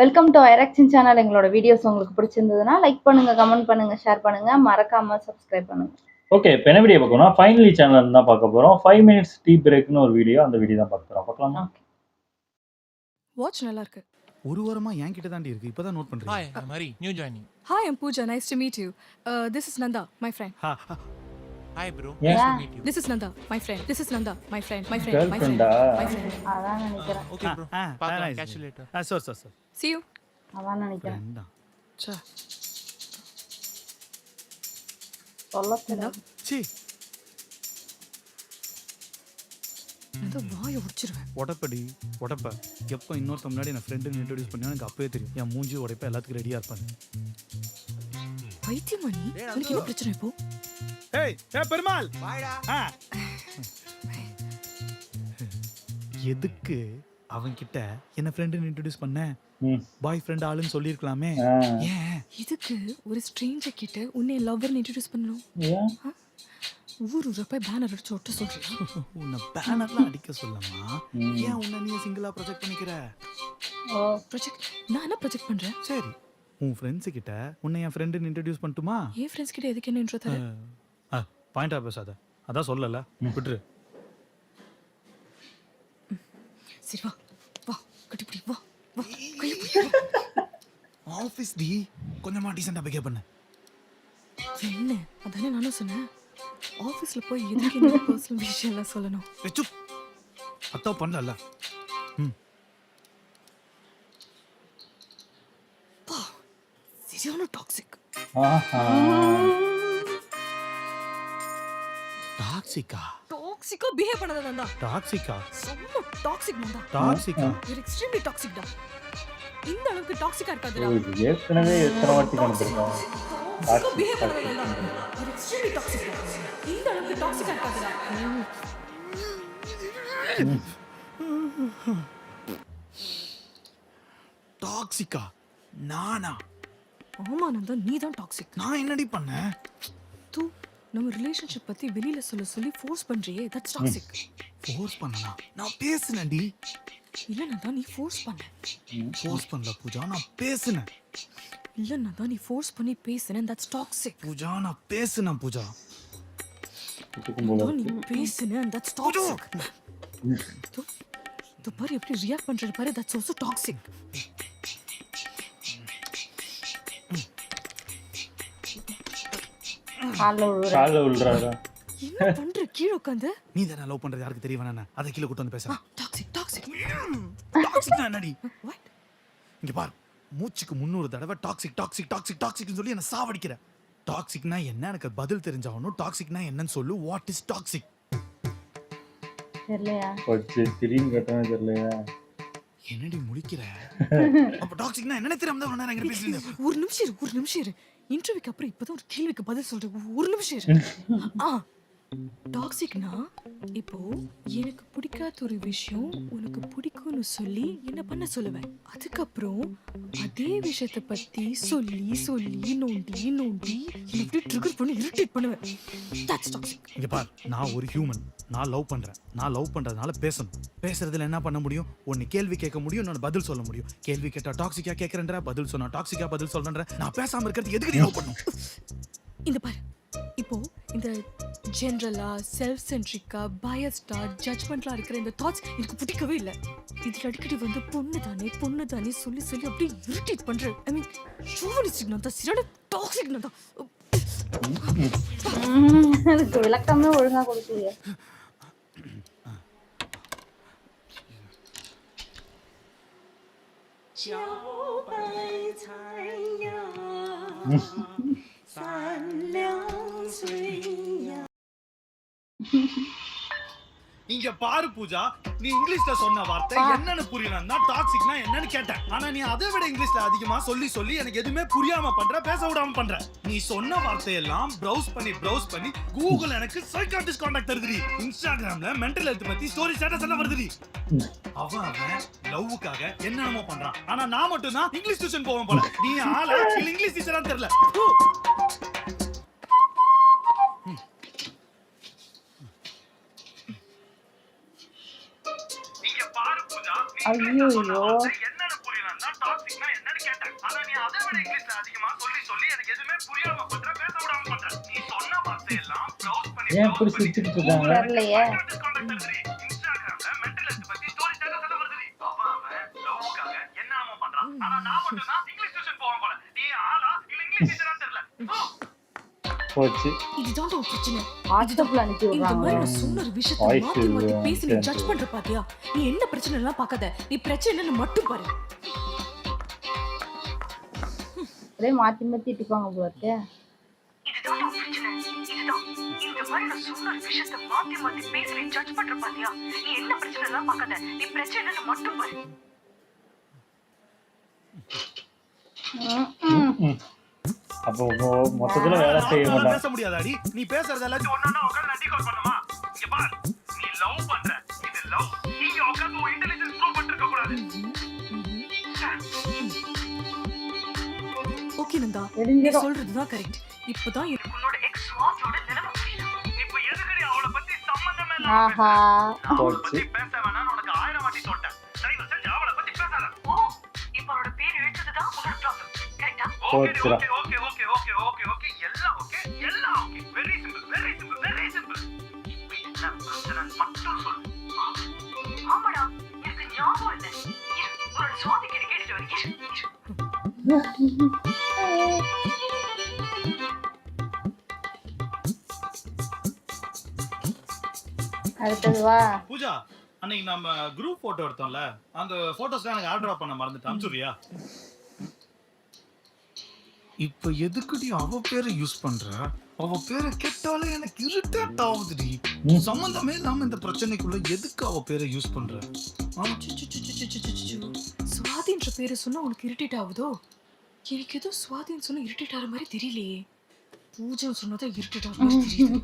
Welcome to ஐராக்சின் channel. எங்களோட videos உங்களுக்கு பிடிச்சிருந்ததுன்னா லைக் பண்ணுங்க, கமெண்ட் பண்ணுங்க, ஷேர் பண்ணுங்க, மறக்காம சப்ஸ்கிரைப் பண்ணுங்க. ஓகே, இப்போ என்ன வீடியோ பார்க்கணும்னா ஃபைனலி சேனல் தான் பார்க்க போகிறோம். 5 மினிட்ஸ் டீ பிரேக்னு ஒரு வீடியோ, அந்த வீடியோ தான் பார்க்க போகிறோம். பார்க்கலாமா? வாட்ச் நல்லா இருக்கு. ஒரு வாரமா என்கிட்ட தாண்டி இருக்கு. இப்பதான் நோட் பண்றேன். Hi, I'm Hari, new joining. Hi, I'm Pooja. Nice to meet you. This is Nanda, my friend. Hi bro, Yeah. nice to meet you. This is Nanda, my friend. This is Nanda, my friend. My friend. My friend. Girlfriend-ஆ? My friend. அதான் நினைக்கிறேன். Okay bro, பார்க்கலாம், catch you later. Sir See you. அதான் நினைக்கிறேன். Friend தான். Cha. சொல்லக்கூடாது. சீ, Nanda வாயை உடைச்சிருவேன். உடப்படி உடப்ப. எப்போ இன்னொருத்த முன்னாடி நான் ஃப்ரெண்டுன்னு இன்ட்ரோடியூஸ் பண்ணா எனக்கு அப்பவே தெரியும். என் மூஞ்சி உடைப்ப எல்லாத்துக்கும் ரெடியா இருப்பாங்க. பைத்தியமா நீ? உனக்கு என்ன பிரச்சனை இப்போ? ஏய், பெருமாள். Bye-டா. எதுக்கு அவன் கிட்ட என்ன ஃப்ரெண்டுன்னு இன்ட்ரோடியூஸ் பண்ண? பாய் ஃப்ரெண்ட் ஆளுன்னு சொல்லியிருக்கலாமே. ஏன்? இதுக்கு ஒரு ஸ்ட்ரேஞ்சர் கிட்ட உன்னை லவ்வர்னு இன்ட்ரோடியூஸ் பண்ணணும். ஏன்? ஊர் ஊரப்ப பேனர் அடிச்சு ஒட்ட சொல்றியா? உன்னை பேனர்லாம் அடிக்க சொல்லமா? ஏன் உன்னை நீ சிங்கிளா ப்ரொஜெக்ட் பண்ணிக்கிற? ப்ராஜெக்ட் நான் என்ன ப்ராஜெக்ட் பண்றேன்? சரி, உன் ஃப்ரெண்ட்ஸ் கிட்ட உன்னை என் ஃப்ரெண்டுன்னு இன்ட்ரோடியூஸ் பண்ணட்டுமா? ஏன் ஃப்ரெண்ட்ஸ் கிட்ட எதுக்கு என்ன இன்ட்ரோ தர? பாயிண்டா பேசாத. அதான் சொல்லல, விட்டுரு. சரி வா. வா, கட்டிப்பிடி வா. வா, கையை பிடி. ஆஃபீஸ் டி, கொஞ்சமா டீசெண்டா பிஹேவ் பண்ணு. என்ன? அதானே நானும் சொன்னேன். ஆஃபீஸ்ல போய் எதுக்கு என்ன பர்சனல் விஷயம்லாம் சொல்லணும்? வெச்சு அத்தோ பண்ணல. பா, சரியான டாக்ஸிக். ஆஹா. டாக்ஸிக்கா? டாக்ஸிக்கா பிஹேவ் பண்ணாத நந்தா. டாக்ஸிக்கா? செம்ம டாக்ஸிக் நந்தா. டாக்ஸிக்கா? you're extremely toxic டா. இந்த அளவுக்கு டாக்ஸிக்கா இருக்காதுடா. ஓ, இது ஏற்கனவே எத்தனை வாட்டி கண்டுபிடிச்சோம். டாக்ஸிக்கா பிஹேவ் பண்ணாத நந்தா. you're extremely toxic டா. இந்த அளவுக்கு டாக்ஸிக்கா இருக்காதுடா. டாக்ஸிக்கா? நானா? ஆமா நந்தா, நீ தான் டாக்ஸிக். நான் என்னடி பண்ணேன்? தூ நம்ம ரிலேஷன்ஷிப் பத்தி வெளியில சொல்லி ஃபோர்ஸ் பண்றியே, தட்ஸ் டாக்ஸிக். ஃபோர்ஸ் பண்ணனா? நான் பேசுனேன்டி. இல்ல நந்தா, நீ ஃபோர்ஸ் பண்ண. ஃபோர்ஸ் பண்ணல பூஜா, நான் பேசுனேன். இல்ல நந்தா, நீ ஃபோர்ஸ் பண்ணி பேசுன, தட்ஸ் டாக்ஸிக். பூஜா, நான் பேசுனேன் பூஜா. நீ பேசுன, தட்ஸ் டாக்ஸிக். தூ பாரு எப்படி ரியாக்ட் பண்றது பாரு, தட்ஸ் ஆல்சோ டாக்ஸிக். கால்ல விழுறாரா? என்ன பண்ற கீழ உட்கார்ந்து? நீ தானே லவ் பண்றது யாருக்கு தெரிய வேணானே, அதை கீழே கூட்டு வந்து பேசுறேன். Toxic toxic. டாக்ஸிக் என்னடி? வாட்? இங்க பாரு, மூச்சுக்கு 300 தடவை டாக்ஸிக் டாக்ஸிக் டாக்ஸிக் டாக்ஸிக்னு சொல்லி என்ன சாவடிக்கிற. டாக்ஸிக்னா என்ன எனக்கு பதில் தெரிஞ்சாகணும். டாக்ஸிக்னா என்னன்னு சொல்லு. What is toxic? தெரியலையா? கொஞ்சம் திடீர்னு கேட்டோன்னு தெரியலையா? என்னடி முழிக்கிற? அப்ப டாக்ஸிக்னா என்னன்னு தெரியாம தான் நான் எங்க பேசுறேன். ஒரு நிமிஷம் இரு. இன்டர்வியூக்கு அப்புறம் இப்பதான் ஒரு கேள்விக்கு பதில் சொல்றேன். ஒரு நிமிஷம் இரு. டாக்ஸிக்னா இப்போ எனக்கு பிடிக்காத ஒரு விஷயம் உனக்கு பிடிக்கும்னு சொல்லி என்ன பண்ண சொல்லுவேன். அதுக்கப்புறம் அதே விஷயத்தை பத்தி சொல்லி நோண்டி எப்படி ட்ரிகர் பண்ணி இரிட்டேட் பண்ணுவேன். That's toxic. இங்க பாரு, நான் ஒரு ஹியூமன். நான் லவ் பண்றேன். நான் லவ் பண்றதுனால பேசணும். பேசுறதுல என்ன பண்ண முடியும்? ஒன்னு கேள்வி கேட்க முடியும், இன்னொன்னு பதில் சொல்ல முடியும். கேள்வி கேட்டா டாக்ஸிக்கா கேட்கறேன்ற, பதில் சொன்னா டாக்ஸிக்கா பதில் சொல்றேன்ற. நான் பேசாம இருக்கிறது எதுக்கு லவ் பண்ணும்? இந்த பாரு, இப்போ இந்த ஜென்ரலா செல்ஃப் சென்ட்ரிக்கா பயஸ்டா ஜட்ஜ்மெண்ட்லாம் இருக்கிற இந்த தாட்ஸ் எனக்கு பிடிக்கவே இல்லை. இதுல அடிக்கடி வந்து பொண்ணு தானே சொல்லி அப்படியே இரிட்டேட் பண்றேன். ஐ மீன் ஷோவனிஸ்டிக் நான் தான், சரியான டாக்ஸிக் நான் தான். அதுக்கு விளக்கமே ஒழுங்கா கொடுக்கலையே. இங்க பாரு பூஜா, நீ இங்கிலீஷ்ல சொன்ன வார்த்தை என்னன்னு புரியலன்னா டாக்ஸிக்னா என்னன்னு கேட்டேன். ஆனா நீ அதை விட இங்கிலீஷ்ல அதிகமா சொல்லி எனக்கு எதுவுமே புரியாம பண்ற, பேச விடாம பண்ற. நீ சொன்ன வார்த்தையெல்லாம் ப்ரௌஸ் பண்ணி கூகுள் எனக்கு சைக்காட்ரிஸ்ட் கான்டாக்ட் தருதுடி. இன்ஸ்டாகிராம்ல மென்டல் ஹெல்த் பத்தி ஸ்டோரி ஸ்டேட்டஸ் எல்லாம் வருதுடி. அவன் லவ்வுக்காக என்னென்னமோ பண்றான். ஆனா நான் மட்டும் தான் இங்கிலீஷ் டியூஷன் போவேன் போல. நீ ஆளா இங்கிலீஷ் டீச்சரா தெரியல. ஐயோ, என்னன்னு புரியலன்னா டாக்ஸிக்னா விட இங்கிலீஷ்ல அதிகமா சொல்லி சொல்லி எனக்கு எதுவுமே புரியாம பண்ற பேச விடாம பண்ற நீ சொன்ன வார்த்தையெல்லாம் ப்ரௌஸ் பண்ணி ஏன் இப்படி சிரிச்சுட்டு இருக்காங்க? தெரியலையே. இன்ஸ்டாகிராம்ல மென்டல் ஹெல்த் பத்தி ஸ்டோரி சேனல் சொல்ல வருது அவன் லவ்வுக்காக என்னமோ பண்றான் ஆனா நான் மட்டும் தான் இங்கிலீஷ் டியூஷன் போவான் போல நீ ஆளா இல்ல இங்கிலீஷ் டீச்சரா தெரியல போச்சு. இதுதான் உன் பிரச்சனை. வாட்ஸ்அப்ல அனுப்பி இந்த விடுறாங்க. மாதிரி நான் சொன்ன ஒரு விஷயத்தை Voice மாத்தி மாத்தி இது, பேசி நீ same. ஜட்ஜ் பண்ற பாத்தியா? நீ என்ன பிரச்சனை எல்லாம் பார்க்காத, நீ பிரச்சனை என்னன்னு மட்டும் பாரு. அப்படியே மாத்தி மாத்தி திட்டுவாங்க போல இருக்கே. இதுதான் உன் பிரச்சனை. இதுதான் இந்த மாதிரி நான் சொன்ன ஒரு விஷயத்தை மாத்தி மாத்தி பேசி நீ ஜட்ஜ் பண்ற பாத்தியா? நீ என்ன பிரச்சனை எல்லாம் பார்க்காத, நீ பிரச்சனை என்னன்னு மட்டும் பாரு. அப்போ மொத்தத்துல வேலை செய்ய மாட்டாங்க. பேச முடியாதாடி நீ பேசுறது எல்லாத்தையும் ஒண்ணா உட்கார்ந்து நான் டீகோட் பண்ணுமா இங்க பாரு நீ லவ் பண்ற இது லவ் நீங்க உட்கார்ந்து உன் இன்டெலிஜென்ஸ் ப்ரூவ் பண்ணிருக்க கூடாது ஓகே நந்தா, நீ தெரிஞ்சிடும். சொல்றதுதான் கரெக்ட். இப்பதான் எனக்கு உன்னோட எக்ஸ் வாட்சோட நிலைமை புரியுது. இப்போ எதுக்குடி அவளை பத்தி சம்பந்தமே ஆஹா. இல்லாம அவளை பத்தி பேச வேணாம்னு உனக்கு 1000 வாட்டி சொல்லிட்டேன் தயவு செஞ்சு அவளை பத்தி பேசாத ஓ, இப்ப அவரோட பேர் எழுத்ததுதான் உன்னோட ப்ராப்ளம். கரெக்ட்டா? போச்சுடா. ஓகே எல்லாம் ஓகே வெரி சிம்பிள் இப்போ என்ன பிரச்சனை மட்டும் சொல்லு ஆமாடா, எனக்கு ஞாபகம் இல்ல. இரு, உன்னோட சுவாதி கிட்ட கேட்டுட்டு வரேன். அடுத்தது வா. பூஜா அன்னைக்கு நம்ம குரூப் போட்டோ எடுத்தோம்ல அந்த போட்டோஸ்லாம் எனக்கு ஆர்டர் பண்ண மறந்துட்டேன் அனுப்பிச்சுறியா இப்போ எதுக்குடி அவ பேரை யூஸ் பண்ற அவ பேரை கேட்டாலே எனக்கு இரிட்டேட் ஆகுதுடி சம்பந்தமே இல்லாம இந்த பிரச்சனைக்குள்ள எதுக்கு அவ பேரை யூஸ் பண்ற சுவாதின்ற பேரை சொன்னா உனக்கு இரிட்டேட் ஆகுதோ? எனக்கு ஏதோ சுவாதின்னு சொன்னா இரிட்டேட் ஆகிற மாதிரி தெரியலையே. பூஜை சொன்னதான் இரிட்டேட் ஆகிற மாதிரி தெரியுது.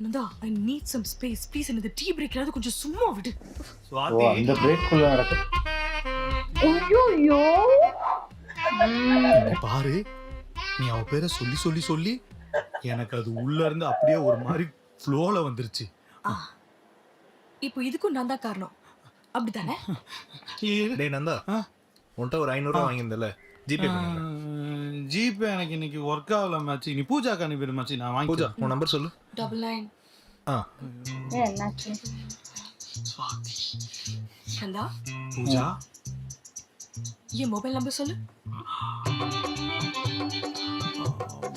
Nanda, I need some space. Please, இந்த டீ பிரேக்லாவது கொஞ்சம் சும்மா விடு. ஓ, சுவாதி அந்த பிரேக்குள்ள நடக்கும். ஐயோ. பாரு நீ அவ பேரை சொல்லி சொல்லி சொல்லி எனக்கு அது உள்ள இருந்து அப்படியே ஒரு மாதிரி ஃப்ளோல வந்துருச்சு இப்போ இதுக்கும் நான் தான் காரணம், அப்படித்தானே? டேய் நந்தா, உன்கிட்ட ஒரு 500 ரூபா வாங்கியிருந்தல, ஜிபே பண்ணுங்க. ஜிபே எனக்கு இன்னைக்கு ஒர்க் ஆகல மச்சி நீ பூஜாக்கு அனுப்பிடு மச்சி நான் வாங்கி பூஜா உன் நம்பர் சொல்லு. 99. ஆ என்னாச்சு? நந்தா, பூஜா என் மொபைல் நம்பர் சொல்லு.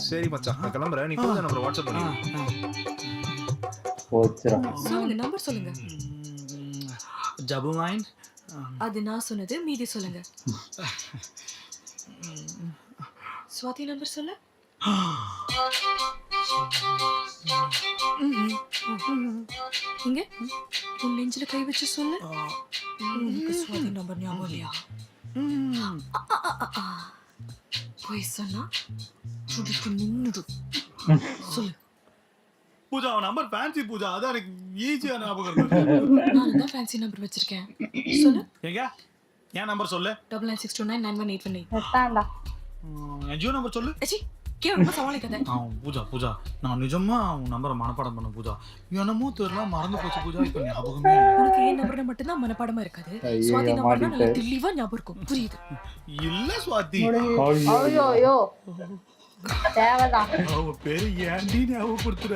சரி மச்சான், நான் கிளம்புறேன். நீ பூஜா நம்பர் வாட்ஸ்அப் பண்ணி போச்சுடா. சொல்லுங்க, நம்பர் சொல்லுங்க. ஜபு மைன் அது நான் சொன்னது, மீதி சொல்லுங்க. சுவாதி நம்பர் சொல்லு. இங்க உன் நெஞ்சில கை வச்சு சொல்லு. உனக்கு சுவாதி நம்பர் ஞாபகம் இல்லையா? போய் சொன்னா துடிப்பு நின்னுடும். சொல்லு. பூஜா அவன் நம்பர் ஃபேன்சி பூஜா அதான் எனக்கு ஈஸியா ஞாபகம் இருக்கு நான் தான் ஃபேன்சி நம்பர் வச்சிருக்கேன். சொல்லு. எங்க என் நம்பர் சொல்லு 9962991818. செத்தான்டா. என் ஜியோ நம்பர் சொல்லு ஏச்சி கேவலமா சமாளிக்காத. பூஜா நான் நிஜமா உன் நம்பரை மனப்பாடம் பண்ண பூஜா என்னமோ தெரியல மறந்து போச்சு பூஜா இப்ப ஞாபகமே இல்லை. உனக்கு ஏன் நம்பர் மட்டும்தான் மனப்பாடமா இருக்காது, ஐயோ, சுவாதி நம்பர்னா நல்லா மாட்டிக்கிட்டேன். தெளிவா ஞாபகம் இருக்கும். புரியுது? இல்ல சுவாதி ஐயோ. தேவைதான். அவ பேரு ஏன்டி ஞாபகப்படுத்துற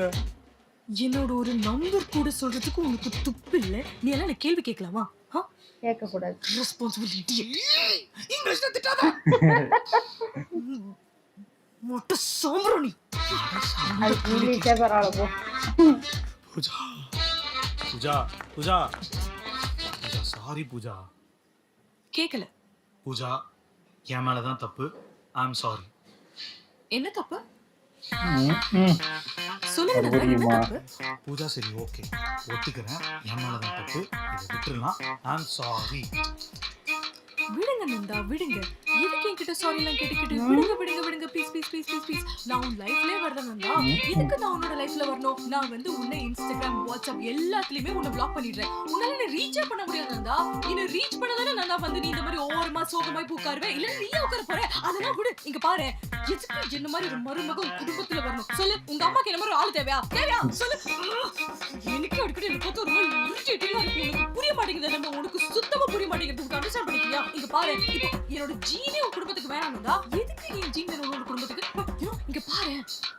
என்னோட ஒரு நம்பர் கூட சொல்றதுக்கு உனக்கு துப்பு இல்ல. நீ எல்லாம் எனக்கு கேள்வி கேட்கலாமா? கேட்க கூடாது. Responsible idiot. இங்கிலீஷ்ல திட்டாத மொட்டை சாம்பிராணி. அதுக்கு இங்கிலீஷே பரவாயில்ல போ. பூஜா பூஜா பூஜா பூஜா சாரி பூஜா கேக்கல. பூஜா என் மேலதான் தப்பு ஐ அம் சாரி என்ன தப்பு? ம். சொல்லுங்க நந்தா, என்ன மறுபடியுமா? தப்பு? பூஜா சரி ஓகே ஒத்துக்கிறேன் என் மேலதான் தப்பு இதை விட்டுறலாம் ஐ அம் சாரி விடுங்க நந்தா, விடுங்க. எதுக்கு என்கிட்ட சாரி எல்லாம் கேட்டுக்கிட்டு? விடுங்க விடுங்க விடுங்க, please please please please please. நான் உன் லைஃப்லயே வரல நந்தா. எதுக்கு நான் உன்னோட லைஃப்ல வரணும்? நான் வந்து உன்னை இன்ஸ்டாகிராம், வாட்ஸ்அப் எல்லாத்துலயுமே உன்னை பிளாக் பண்ணிடுறேன். உன்னால என்ன ரீச்சே பண்ண முடியாது நந்தா. என்ன ரீச் பண்ணதானே நந்தா வந்து நீ இந்த மாதிரி ஓரமா சோகமாய் பூக்காருவே. இல்ல நீயே உட்கார போற. அதெல்லாம் விடு. இங்க பாரு, எதுக்கு என்ன மாதிரி ஒரு மருமகன் குடும்பத்துல வரணும்? சொல்லு. உங்க அம்மாக்கு என்ன மாதிரி ஆளு தேவையா? சொல்லு. எனக்கு அடிக்கடி எனக்கு பார்த்து ஒரு மாதிரி irritating-ஆ இருக்கு. உனக்கு புரிய மாட்டேங்குது நந்தா. உனக்கு சுத்தமா புரிய மாட்டேங்குது. அண்டர்ஸ்டாண்ட் பண்ணிக்கிறியா? இங்க பாரு, இப்போ என்னோட ஜீனே உன் குடும்பத்துக்கு வேணாம்டா. எதுக்கு நீ ஜீன் வேணும் உன் குடும்பத்துக்கு? இங்க பாரு.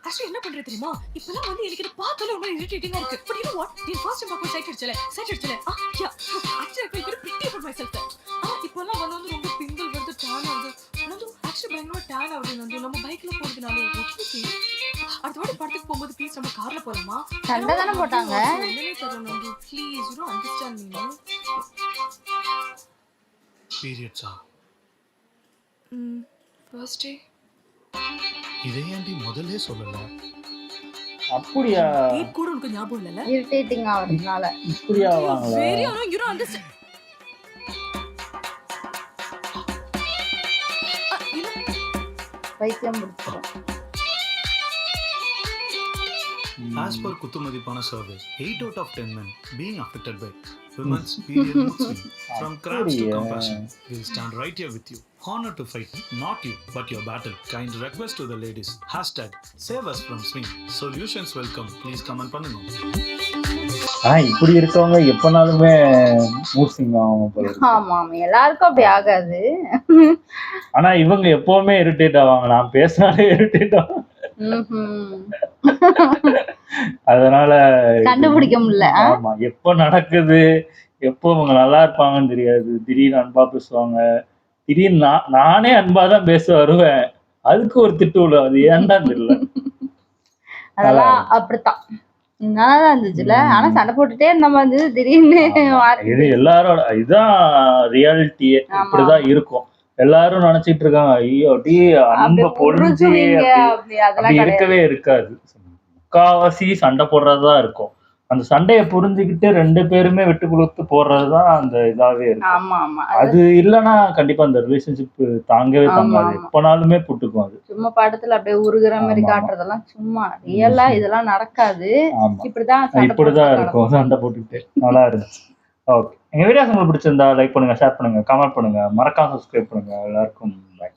ஆக்சுவலி என்ன பண்றது தெரியுமா? இப்பலாம் வந்து எனக்கு இது பார்த்தாலே ரொம்ப இரிட்டேட்டிங்கா இருக்கு. But you know what? நீ ஃபர்ஸ்ட் டைம் பாக்க சைட் அடிச்சல. Yeah. Actually I feel pretty about myself. இப்பலாம் வந்து ரொம்ப பிம்பிள் வருது, tan ஆகுது. வந்து ஆக்சுவலி பயங்கரமா tan ஆகுது. நம்ம பைக்ல போறதுனால ஓகே. அடுத்த வாட்டி படத்துக்கு போகும்போது ப்ளீஸ் நம்ம கார்ல போலாமா? சண்டை தானே போட்டாங்க. என்னனே தெரியல. Please you don't understand me. பீரியட்ஸா? ஃபர்ஸ்ட் டே இதே ஏன்டி முதல்ல சொல்லல? அப்படியா? டேட் கூட உனக்கு ஞாபகம் இல்லல? இரிட்டேட்டிங் ஆவறதுனால. இப்படியா வாங்களா? வெரி ஆனோ யூ டோன்ட் அண்டர்ஸ்டாண்ட். பைத்தியம் பிடிச்சிரும். As per குத்துமதிப்பான survey, 8 out of 10 men being affected by women's period mood swing. From cramps to compassion, we'll stand right here with you. Honor to fight, not you, but your battle. Kind request to the ladies. #save us from swing. Solutions welcome. Please comment பண்ணுங்க. இப்படி இருக்கவங்க எப்பனாலுமே mood swing ஆகும் போல இருக்கு. ஆமா எல்லாருக்கும் அப்படி ஆகாது. ஆனா இவங்க எப்பவுமே இரிட்டேட் ஆவாங்க. நான் பேசினாலே இரிட்டேட் ஆகும். அதனால கண்டுபிடிக்க முடியல. ஆமா, எப்ப நடக்குது, எப்போ இவங்க நல்லா இருப்பாங்கன்னு தெரியாது. திடீர்னு அன்பா பேசுவாங்க, திடீர்னு நானே அன்பா தான் பேச வருவேன், அதுக்கு ஒரு திட்டு விடும். அது ஏன்டா தெரியல. அதெல்லாம் அப்படித்தான் நல்லா இருந்துச்சுல. ஆனா சண்டை போட்டுட்டே இருந்த மாதிரி இருந்தது. திடீர்னு இது எல்லாரோட இதுதான் ரியாலிட்டியே. இப்படிதான் இருக்கும். எல்லாரும் நினைச்சிட்டு இருக்காங்க ஐயோ அப்படி அன்பை பொழிஞ்சு அப்படி இருக்கவே இருக்காது. முக்காவாசி சண்டை போடுறதுதான் இருக்கும். அந்த சண்டையை புரிஞ்சுக்கிட்டு 2 பேருமே விட்டு கொடுத்து போடுறதுதான் அந்த இதாவே இருக்கும். அது இல்லைன்னா கண்டிப்பா அந்த ரிலேஷன்ஷிப் தாங்கவே தாங்காது. எப்பனாலுமே புட்டுக்கும். அது சும்மா படத்துல அப்படியே உருகுற மாதிரி காட்டுறதெல்லாம் சும்மா. ரியலா இதெல்லாம் நடக்காது. இப்படிதான் இருக்கும் சண்டை போட்டுக்கிட்டு. நல்லா இருந்துச்சு. ஓகே, எங்க வீடியோஸ் உங்களுக்கு பிடிச்சிருந்தா லைக் பண்ணுங்க, ஷேர் பண்ணுங்க, கமெண்ட் பண்ணுங்க, மறக்காம சப்ஸ்கிரைப் பண்ணுங்க. எல்லாருக்கும் பை.